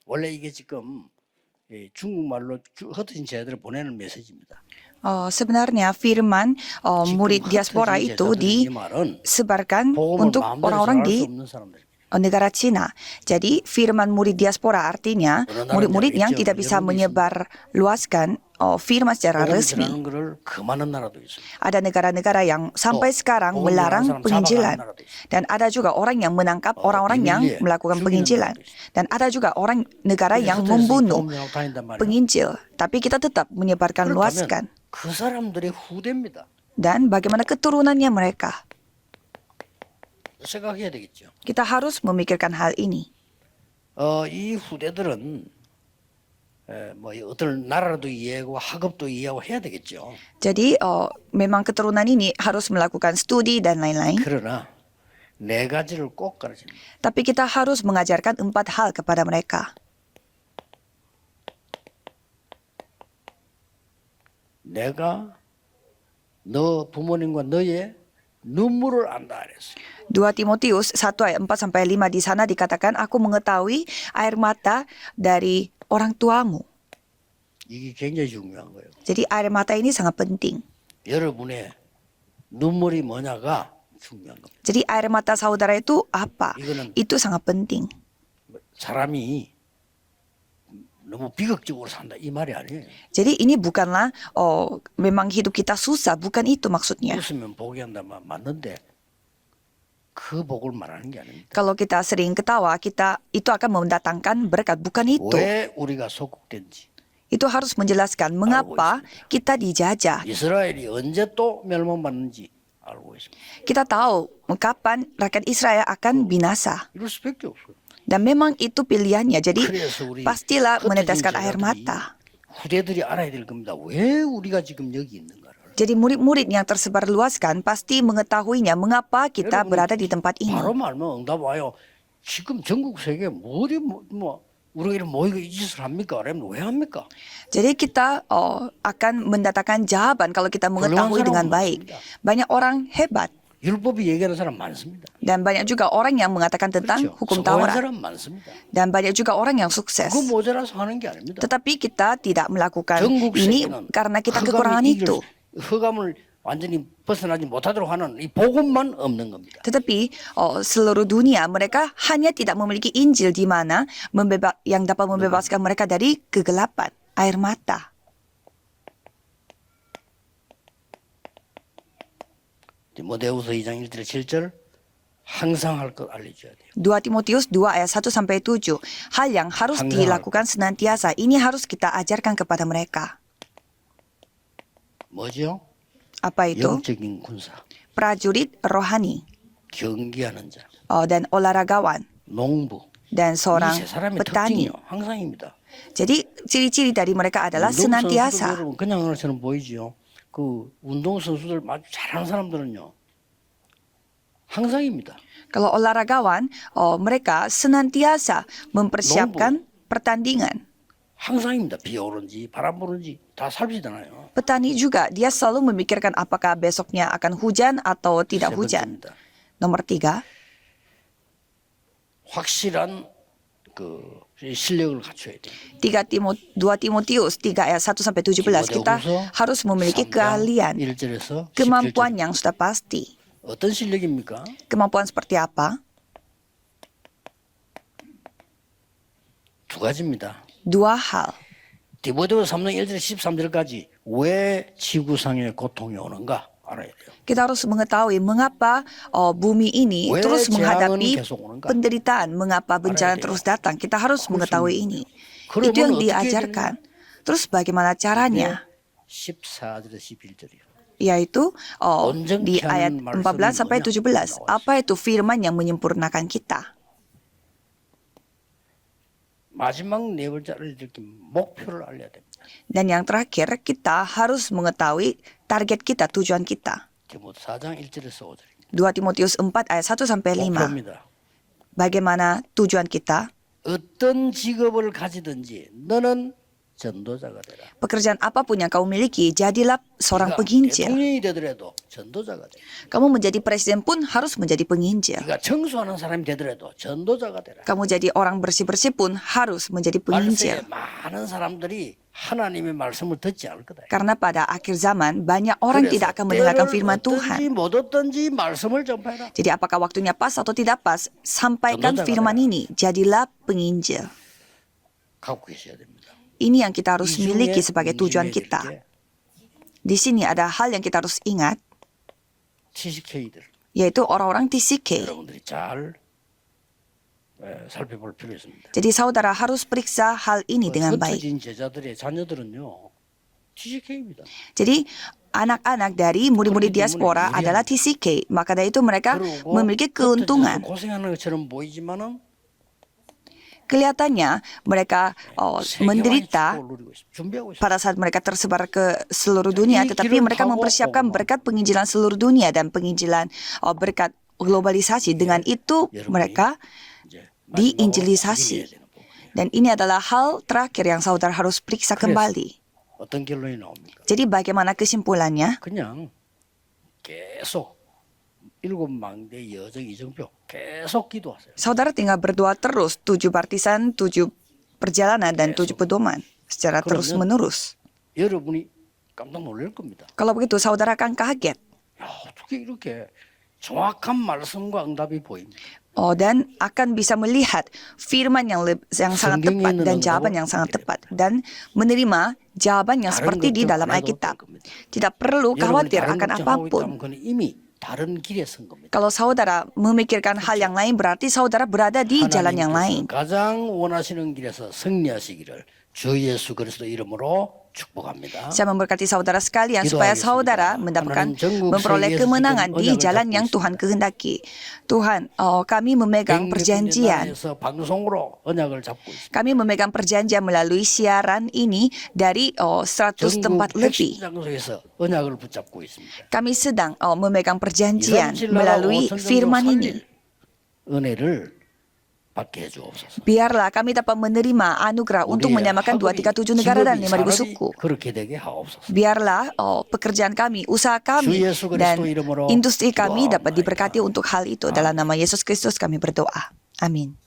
원래 이게 지금 중국말로 흩어진 제자들을 보내는 메시지입니다. Sebenarnya firman 지금 murid diaspora 흩어진 itu 제자들은 이 말은 disebarkan 복음을 untuk 마음대로 orang-orang 전할 수 di 없는 사람들. negara Cina. Jadi firman murid diaspora artinya 어느 나라인지 murid-murid yang 알겠죠? tidak bisa 여러 군데 menyebar luaskan firman secara 복음 resmi. 전하는 것을 금하는 나라도 있습니다. Ada negara-negara yang sampai sekarang 복음 전하는 melarang 사람 penginjilan. 잡아가는 나라도 있습니다. Dan ada juga orang yang menangkap orang-orang yang 비밀리에 melakukan 죽이는 penginjilan. 나라도 있습니다. Dan ada juga orang negara 그래서 yang 흩어져서 membunuh 복음 전하고 다닌단 말이에요. penginjil. Tapi kita tetap menyebarkan luaskan. 그렇다면 그 사람들의 후대입니다. Dan bagaimana keturunannya mereka? 생각해야 되겠죠. Kita harus memikirkan hal ini. 이 후대들은 뭐 어떤 나라도 이해하고 학업도 이해하고 해야 되겠죠. Jadi memang keturunan ini harus melakukan studi dan lain-lain. 그러나 네 가지를 꼭 가르칩니다. Tapi kita harus mengajarkan 4 hal kepada mereka. 내가 너 부모님과 너의 눈물을 안다 그랬어요. 2 Timotius 1 ayat 4 sampai 5 di sana dikatakan aku mengetahui air mata dari orang tuamu. 이게 굉장히 중요한 거예요. Jadi air mata ini sangat penting. 여러분의 눈물이 뭐냐가 중요한 겁니다. Jadi air mata saudara itu apa? 이거는 Itu sangat penting. 사람이 너무 비극적으로 산다 이 말이 아니에요. Jadi ini bukanlah memang hidup kita susah, bukan itu maksudnya. 웃으면 복이 한다면 맞는데 그 복을 말하는 게 아닙니다. Kalau kita sering ketawa, kita itu akan mendatangkan berkat, bukan itu. 왜 우리가 소국된지. Itu harus menjelaskan mengapa kita dijajah. 이스라엘이 언제 또 멸망받는지 알고 있습니다. Kita tahu kapan rakyat Israel akan binasa. 이럴 수밖에 없어요. Dan memang itu pilihannya. Jadi 그래서 우리 pastilah 흩어진 meneteskan air 제자들이 mata. 후대들이 알아야 될 겁니다. 왜 우리가 지금 여기 있는가를. Jadi murid-murid yang tersebar luaskan pasti mengetahuinya mengapa kita 여러분, berada di tempat ini. 바로 말면 응답 와요. 지금 전국 세계 어디 우리가 이런 모이고 이 짓을 합니까? 그러면 왜 합니까? Jadi kita akan mendatangkan jawaban kalau kita mengetahui dengan baik. Banyak orang hebat 율법이 얘기하는 사람 많습니다. dan banyak juga orang yang mengatakan tentang 그렇죠. hukum 성공한 Taurat 사람 많습니다. dan banyak juga orang yang sukses. 그거 모자라서 하는 게 아닙니다. Tetapi kita tidak melakukan 전국 ini 세계는 karena kita kekurangan itu. 흑암을 완전히 벗어나지 못하도록 하는 이 복음만 없는 겁니다. Tetapi seluruh dunia mereka hanya tidak memiliki Injil di mana yang dapat membebaskan mereka dari kegelapan, air mata. 디모데후서 2장 1절 7절 항상 할 것 알려줘야 돼요. 2 Timotius 2 ayat 1 sampai 7. Hal yang harus 항상 dilakukan senantiasa. Ini harus kita ajarkan kepada mereka. 뭐죠? Apa itu? 영적인 군사, Prajurit rohani 경기하는 자, dan olahragawan 농부. dan 이 seorang 세 사람의 petani. 특징이요. 항상입니다. Jadi ciri-ciri dari mereka adalah 운동 선수들 senantiasa. 여러분 그냥 하나처럼 보이지요. 그 운동 선수들 아주 잘하는 사람들은요. 항상입니다. Kalau olahragawan, mereka senantiasa mempersiapkan pertandingan. 항상입니다. 비 오는지 바람 부는지 다 살피잖아요. Petani juga, dia selalu memikirkan apakah besoknya akan hujan atau tidak 세 hujan. 번째입니다. Nomor 3, 확실한 그 실력을 갖춰야 돼요. 2 Timotius 3 ayat 1 sampai 17 kita harus memiliki 3장 keahlian, 1절에서 17절. kemampuan yang sudah pasti. 어떤 실력입니까? Kemampuan seperti apa? 두 가지입니다. 2 hal. 디모데후서 3장 1절 13절까지 왜 지구상에 고통이 오는가 알아야 돼요. Kita harus mengetahui mengapa bumi ini 왜 terus 재앙은 menghadapi 계속 오는가? penderitaan, mengapa bencana 알아야 돼요. terus datang. Kita harus mengetahui ini. 그러면 Itu yang 어떻게 해야 diajarkan. Terus bagaimana caranya? 14절에서 11절이요. Yaitu 온전케 di ayat 하는 14 sampai 말씀이 17. 나와 Apa itu firman yang menyempurnakan kita? 마지막 네 글자를 이렇게 목표를 알려야 됩니다. Dan yang terakhir, kita harus mengetahui target kita, tujuan kita. 디모데 4장 1절에서 5절입니다. 2 Timotius 4 ayat 1 sampai 5. 목표입니다. Bagaimana tujuan kita? 어떤 직업을 가지든지 너는 전도자가 되라. Pekerjaan apapun yang kamu miliki, jadilah seorang penginjil. 대통령이 되더라도 전도자가 되라. Kamu menjadi presiden pun harus menjadi penginjil. 네가 청소하는 사람이 되더라도 전도자가 되라. Kamu jadi orang bersih-bersih pun harus menjadi 말세에 penginjil. 많은 사람들이 하나님의 말씀을 듣지 않을 거다. Karena pada akhir zaman banyak orang tidak akan mendengarkan firman Tuhan. 어떤지 못 어떤지 말씀을 전파해라. Jadi apakah waktunya pas atau tidak pas, sampaikan Contohnya firman apa? ini. Jadilah penginjil. 갖고 계셔야 됩니다. Ini yang kita harus 이 중에 miliki sebagai tujuan 명심해야 될 kita. 게 Di sini ada hal yang kita harus ingat, TCK들 yaitu orang-orang TCK. 여러분들이 잘 살펴볼 필요 있습니다. Jadi saudara harus periksa hal ini dengan baik. 흩어진 제자들의 자녀들은요 TCK입니다. Jadi anak-anak dari murid-murid diaspora adalah TCK. Maka dari itu mereka memiliki keuntungan. 고생하는 것처럼 보이지만은 Kelihatannya mereka menderita 준비하고 있습니다. pada saat mereka tersebar ke seluruh dunia, tetapi mereka mempersiapkan berkat penginjilan seluruh dunia dan penginjilan berkat globalisasi. Dengan itu mereka diinjilisasi. Dan ini adalah hal terakhir yang saudara harus periksa kembali. 어떤 결론이 나옵니까? Jadi bagaimana kesimpulannya? 그냥 계속 7망대 여정 이정표 계속 기도하세요. Saudara tinggal berdoa terus 7 partisan, 7 perjalanan, dan 7 pedoman secara terus-menerus. 여러분이 깜짝 놀랄 겁니다. Kalau begitu saudara akan kaget. 야, 어떻게 이렇게 정확한 말씀과 응답이 보입니다. Dan akan bisa melihat firman yang sangat tepat dan jawaban yang sangat tepat, dan menerima jawaban yang seperti di dalam Alkitab. Tidak perlu khawatir akan apapun. 그건 이미 다른 길에 선 겁니다. Kalau saudara memikirkan hal yang lain, berarti saudara berada di jalan yang lain. 가장 원하시는 길에서 승리하시기를 주 예수 그리스도 이름으로 축복합니다. Saya memberkati saudara sekalian supaya saudara mendapatkan memperoleh kemenangan di jalan yang Tuhan kehendaki. Tuhan, kami memegang perjanjian. 방송으로 언약을 잡고 있습니다. Kami memegang perjanjian melalui siaran ini dari 100 tempat lebih. 장소에서 언약을 붙잡고 있습니다. Kami sedang memegang perjanjian melalui firman ini. 은혜를 받게 해주옵소서. Biarlah kami dapat menerima anugerah untuk menyamakan 237 negara dan 5.000 suku. 그렇게 되게 하옵소서. Biarlah pekerjaan kami, usaha kami, dan industri kami dapat diberkati untuk hal itu. Dalam nama Yesus Kristus kami berdoa. Amin.